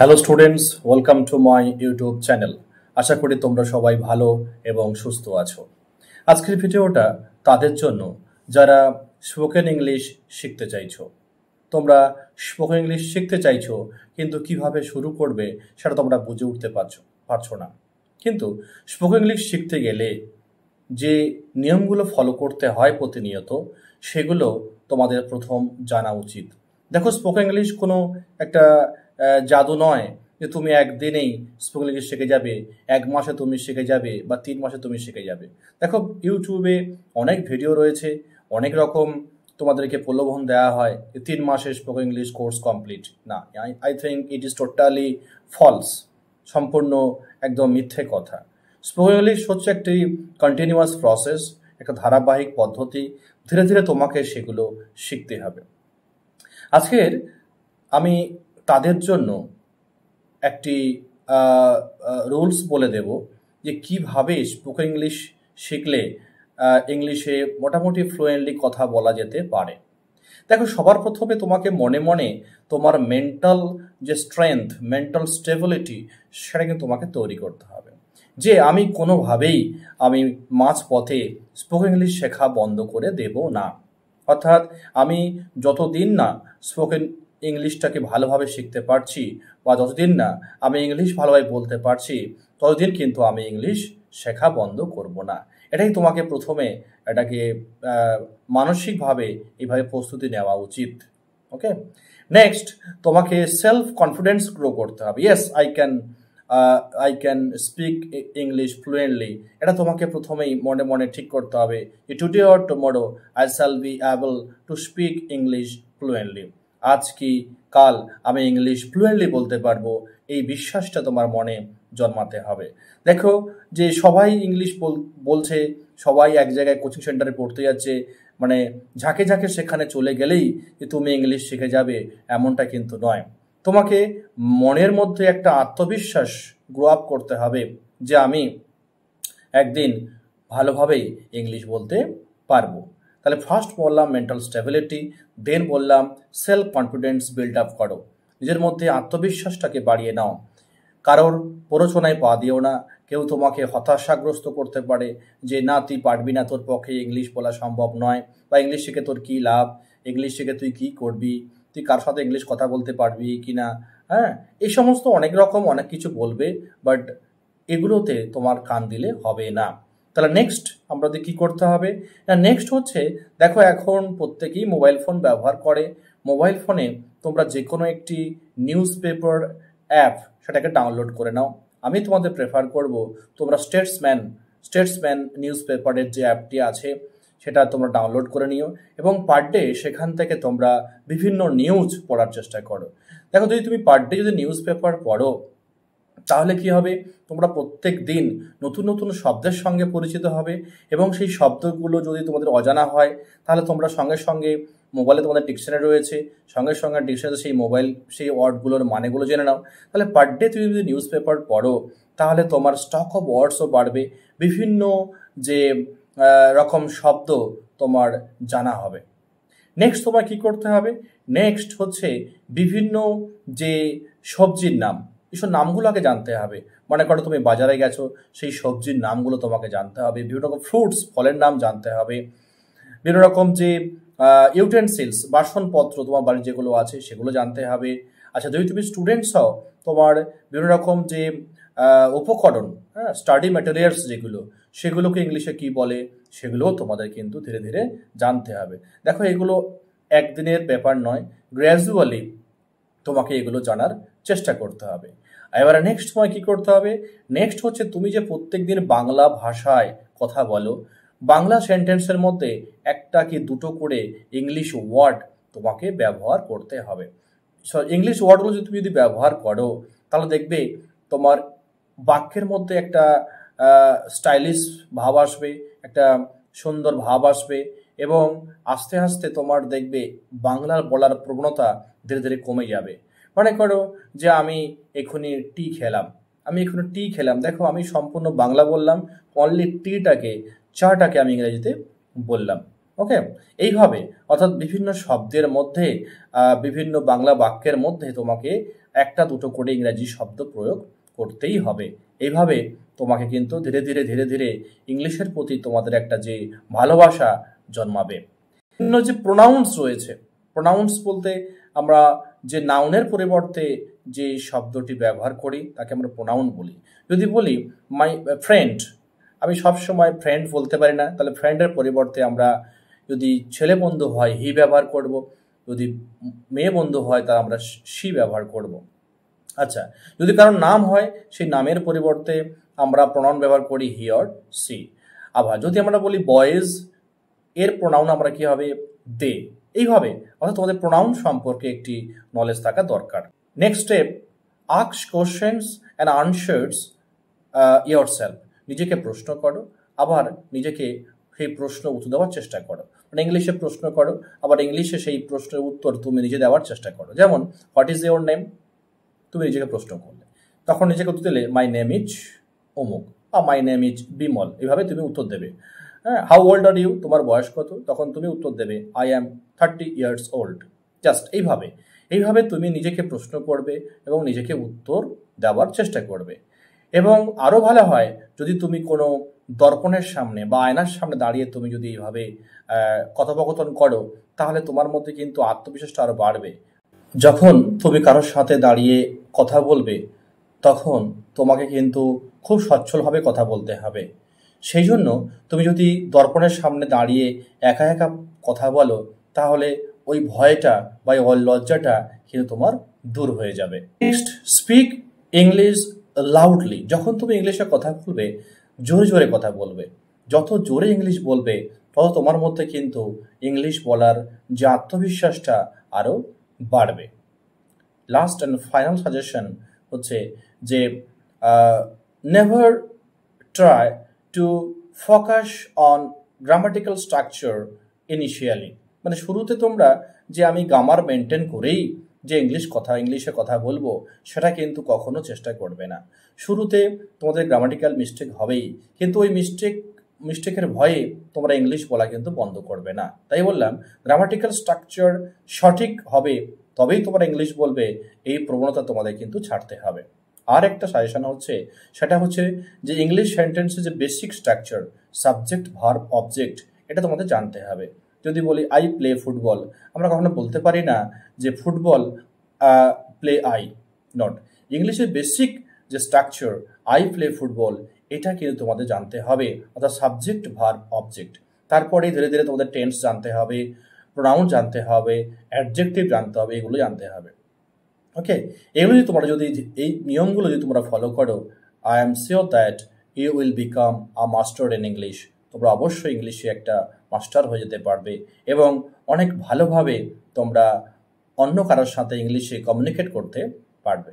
Hello students, welcome to my YouTube channel. আশা করি তোমরা সবাই ভালো এবং সুস্থ আছো। আজকের ভিডিওটা তাদের জন্য যারা স্পোকেন ইংলিশ শিখতে চাইছো। তোমরা স্পোকেন ইংলিশ শিখতে চাইছো, কিন্তু কিভাবে শুরু করবে সেটা তোমরা বুঝে উঠতে পারছো না। কিন্তু স্পোকেন ইংলিশ শিখতে গেলে যে নিয়মগুলো ফলো করতে হয় প্রতিনিয়ত, সেগুলো তোমাদের প্রথম জানা উচিত। দেখো, স্পোকেন ইংলিশ কোনো একটা জাদু নয় যে তুমি একদিনেই স্পোকেন ইংলিশ শিখে যাবে, 1 মাসে তুমি শিখে যাবে বা 3 মাসে তুমি শিখে যাবে। দেখো, ইউটিউবে অনেক ভিডিও রয়েছে, অনেক রকম তোমাদেরকে প্রলোভন দেওয়া হয় যে 3 মাসের স্পোকেন ইংলিশ কোর্স কমপ্লিট। না, I think it is totally false, সম্পূর্ণ একদম মিথ্যে কথা। স্পোকেন ইংলিশ হচ্ছে একটি কন্টিনিউয়াস প্রসেস, একটা ধারাবাহিক পদ্ধতি। ধীরে ধীরে তোমাকে সেগুলো শিখতে হবে। আজকের আমি তাদের জন্য একটি রুলস বলে দেব যে কিভাবে স্পোকেন ইংলিশ শিখলে ইংলিশে মোটামুটি ফ্লুয়েন্টলি কথা বলা যেতে পারে। দেখো, সবার প্রথমে তোমাকে মনে মনে তোমার মেন্টাল যে স্ট্রেংথ, মেন্টাল স্টেবিলিটি, সেটা কিন্তু তোমাকে তৈরি করতে হবে যে আমি কোনোভাবেই মাঝপথে স্পোকেন ইংলিশ শেখা বন্ধ করে দেব না। অর্থাৎ আমি যতদিন না স্পোকেন ইংলিশটাকে ভালোভাবে শিখতে পারছি বা যতদিন না আমি ইংলিশ ভালোভাবে বলতে পারছি, ততদিন কিন্তু আমি ইংলিশ শেখা বন্ধ করব না। এটাই তোমাকে প্রথমে এটাকে মানসিকভাবে এইভাবে প্রস্তুতি নেওয়া উচিত। ওকে, নেক্সট তোমাকে সেলফ কনফিডেন্স গ্রো করতে হবে। Yes, I can speak English fluently. এটা তোমাকে প্রথমেই মনে মনে ঠিক করতে হবে যে today or tomorrow I shall be able to speak English fluently. আজ কি কাল আমি ইংলিশ ফ্লুয়েন্টলি বলতে পারবো, এই বিশ্বাসটা তোমার মনে জন্মাতে হবে। দেখো, যে সবাই ইংলিশ বলছে, সবাই এক জায়গায় কোচিং সেন্টারে পড়তে যাচ্ছে, মানে ঝাঁকে ঝাঁকে সেখানে চলে গেলেই যে তুমি ইংলিশ শিখে যাবে, এমনটা কিন্তু নয়। তোমাকে মনের মধ্যে একটা আত্মবিশ্বাস গ্রো আপ করতে হবে যে আমি একদিন ভালোভাবেই ইংলিশ বলতে পারবো। তাহলে ফার্স্ট বললাম মেন্টাল স্টেবিলিটি, দেন বললাম সেলফ কনফিডেন্স বিল্ড আপ করো, নিজের মধ্যে আত্মবিশ্বাসটাকে বাড়িয়ে নাও। কারোর প্ররোচনায় পা দিও না। কেউ তোমাকে হতাশাগ্রস্ত করতে পারে যে না, তুই পারবি না, তোর পক্ষে ইংলিশ বলা সম্ভব নয়, বা ইংলিশ শিখে তোর কী লাভ, ইংলিশ শিখে তুই কী করবি, তুই কার সাথে ইংলিশ কথা বলতে পারবি কি না। হ্যাঁ, এই সমস্ত অনেক রকম অনেক কিছু বলবে, বাট এগুলোতে তোমার কান দিলে হবে না। তাহলে নেক্সট আমাদের কি করতে হবে না, নেক্সট হচ্ছে, দেখো এখন প্রত্যেকেই মোবাইল ফোন ব্যবহার করে। মোবাইল ফোনে তোমরা যে কোনো একটি নিউজ পেপার অ্যাপ সেটাকে ডাউনলোড করে নাও। আমি তোমাদের প্রেফার করব তোমরা স্টেটসম্যান নিউজ পেপারের যে অ্যাপটি আছে সেটা তোমরা ডাউনলোড করে নিও, এবং পার ডে সেখান থেকে তোমরা বিভিন্ন নিউজ পড়ার চেষ্টা করো। দেখো, যদি তুমি পার ডে যদি নিউজ পেপার পড়ো, তাহলে কি হবে, তোমরা প্রত্যেক দিন নতুন নতুন শব্দের সঙ্গে পরিচিত হবে, এবং সেই শব্দগুলো যদি তোমাদের অজানা হয়, তাহলে তোমরা সঙ্গে সঙ্গে মোবাইলে তোমাদের ডিকশনারি রয়েছে, সঙ্গে সঙ্গে ডিকশনারিতে সেই ওয়ার্ডগুলোর মানেগুলো জেনে নাও। তাহলে পার ডে তুমি যদি নিউজ পেপার পড়ো, তাহলে তোমার স্টক অফ ওয়ার্ডসও বাড়বে, বিভিন্ন যে রকম শব্দ তোমার জানা হবে। নেক্সট তোমার কি করতে হবে, নেক্সট হচ্ছে বিভিন্ন যে সবজির নাম, এইসব নামগুলো আগে জানতে হবে। মনে করো তুমি বাজারে গেছো, সেই সবজির নামগুলো তোমাকে জানতে হবে। বিভিন্ন রকম ফ্রুটস, ফলের নাম জানতে হবে। বিভিন্ন রকম যে ইউটেন্সিলস, বাসনপত্র তোমার বাড়ির যেগুলো আছে সেগুলো জানতে হবে। আচ্ছা, যদি তুমি স্টুডেন্টস হও, তোমার বিভিন্ন রকম যে উপকরণ, হ্যাঁ, স্টাডি ম্যাটেরিয়ালস যেগুলো, সেগুলোকে ইংলিশে কি বলে, সেগুলোও তোমাদের কিন্তু ধীরে ধীরে জানতে হবে। দেখো, এগুলো একদিনের ব্যাপার নয়, গ্র্যাজুয়ালি তোমাকে এগুলো জানার চেষ্টা করতে হবে। এবারে নেক্সট সময় কি করতে হবে, নেক্সট হচ্ছে তুমি যে প্রত্যেক দিন বাংলা ভাষায় কথা বলো, বাংলা সেন্টেন্সের মধ্যে একটা কি দুটো করে ইংলিশ ওয়ার্ড তোমাকে ব্যবহার করতে হবে। ইংলিশ ওয়ার্ডগুলো তুমি যদি ব্যবহার করো, তাহলে দেখবে তোমার বাক্যের মধ্যে একটা স্টাইলিশ ভাব আসবে, একটা সুন্দর ভাব আসবে, এবং আস্তে আস্তে তোমার দেখবে বাংলার বলার প্রবণতা ধীরে ধীরে কমে যাবে। মনে করো যে আমি এখনই টি খেলাম, দেখো আমি সম্পূর্ণ বাংলা বললাম, অনলি চাটাকে আমি ইংরেজিতে বললাম। ওকে, এইভাবে অর্থাৎ বিভিন্ন শব্দের মধ্যে, বিভিন্ন বাংলা বাক্যের মধ্যে তোমাকে একটা দুটো করে ইংরাজি শব্দ প্রয়োগ করতেই হবে। এইভাবে তোমাকে কিন্তু ধীরে ধীরে ধীরে ধীরে ইংলিশের প্রতি তোমাদের একটা যে ভালোবাসা জন্মাবে। বিভিন্ন যে প্রোনাউন্স রয়েছে, প্রোনাউন্স বলতে আমরা যে নাউনের পরিবর্তে যে শব্দটি ব্যবহার করি তাকে আমরা প্রোনাউন বলি। যদি বলি মাই ফ্রেন্ড, আমি সবসময় ফ্রেন্ড বলতে পারি না, তাহলে ফ্রেন্ডের পরিবর্তে আমরা যদি ছেলে বন্ধু হয় হি ব্যবহার করব, যদি মেয়ে বন্ধু হয় তা আমরা শি ব্যবহার করব। আচ্ছা, যদি কারোর নাম হয় সেই নামের পরিবর্তে আমরা প্রোনাউন ব্যবহার করি হি অর সি। আবার যদি আমরা বলি বয়েজ, এর প্রোনাউন আমরা কি হবে দে। এইভাবে অর্থাৎ তোমাদের প্রোনাউন সম্পর্কে একটি নলেজ থাকা দরকার। Next step, ask questions and answers yourself. নিজেকে প্রশ্ন করো, আবার নিজেকে সেই প্রশ্ন উত্তর দেওয়ার চেষ্টা করো। মানে ইংলিশে প্রশ্ন করো, আবার ইংলিশে সেই প্রশ্নের উত্তর তুমি নিজে দেওয়ার চেষ্টা করো। যেমন হোয়াট ইজ ইয়োর নেম, তুমি নিজেকে প্রশ্ন করলে, তখন নিজেকে উত্তর দিলে মাই নেম ইজ অমুক বা মাই নেম ইজ বিমল, এইভাবে তুমি উত্তর দেবে। হ্যাঁ, হাউ ওল্ড আর ইউ, তোমার বয়স কত, তখন তুমি উত্তর দেবে I am 30 years old। Just এইভাবে এইভাবে তুমি নিজেকে প্রশ্ন করবে এবং নিজেকে উত্তর দেওয়ার চেষ্টা করবে। এবং আরও ভালো হয় যদি তুমি কোনো দর্পণের সামনে বা আয়নার সামনে দাঁড়িয়ে তুমি যদি এইভাবে কথোপকথন করো, তাহলে তোমার মধ্যে কিন্তু আত্মবিশ্বাসটা আরও বাড়বে। যখন তুমি কারোর সাথে দাঁড়িয়ে কথা বলবে তখন তোমাকে কিন্তু খুব সচ্ছলভাবে কথা বলতে হবে। সেই জন্য তুমি যদি দর্পণের সামনে দাঁড়িয়ে একা একা কথা বলো তাহলে ওই ভয়টা বা ওই লজ্জাটা কিন্তু তোমার দূর হয়ে যাবে। Next, speak English loudly. যখন তুমি ইংলিশে কথা বলবে জোরে জোরে কথা বলবে। যত জোরে ইংলিশ বলবে তত তোমার মধ্যে কিন্তু ইংলিশ বলার যে আত্মবিশ্বাসটা আরও বাড়বে। লাস্ট অ্যান্ড ফাইনাল সাজেশন হচ্ছে যে never try to focus on grammatical structure initially. মানে শুরুতে তোমরা যে আমি গ্রামার মেনটেন করেই যে ইংলিশে কথা বলবো সেটা কিন্তু কখনো চেষ্টা করবে না। শুরুতে তোমাদের গ্রামাটিক্যাল মিস্টেক হবেই, কিন্তু ওই মিস্টেকের ভয়ে তোমরা ইংলিশ বলা কিন্তু বন্ধ করবে না। তাই বললাম গ্রামাটিক্যাল স্ট্রাকচার সঠিক হবে তবেই তোমরা ইংলিশ বলবে, এই প্রবণতা তোমাদের কিন্তু ছাড়তে হবে। আর একটা সাজেশন হচ্ছে সেটা হচ্ছে যে ইংলিশ সেন্টেন্সের যে basic structure subject verb object এটা তোমাদের জানতে হবে। যদি বলি আই প্লে ফুটবল, আমরা কখনো বলতে পারি না যে ফুটবল প্লে আই নট। ইংলিশের বেসিক যে স্ট্রাকচার আই প্লে ফুটবল এটা কিন্তু তোমাদের জানতে হবে, অর্থাৎ সাবজেক্ট ভার্ব অবজেক্ট। তারপরে ধীরে ধীরে তোমাদের টেন্স জানতে হবে, প্রোনাউন জানতে হবে, অ্যাডজেক্টিভ জানতে হবে, এগুলো জানতে হবে। ওকে, এগুলো যদি তোমরা যদি এই নিয়মগুলো যদি তোমরা ফলো করো, I am sure that you will become a master in English. তোমরা অবশ্যই ইংলিশে একটা মাস্টার হয়ে যেতে পারবে এবং অনেক ভালোভাবে তোমরা অন্য কারোর সাথে ইংলিশে কমিউনিকেট করতে পারবে।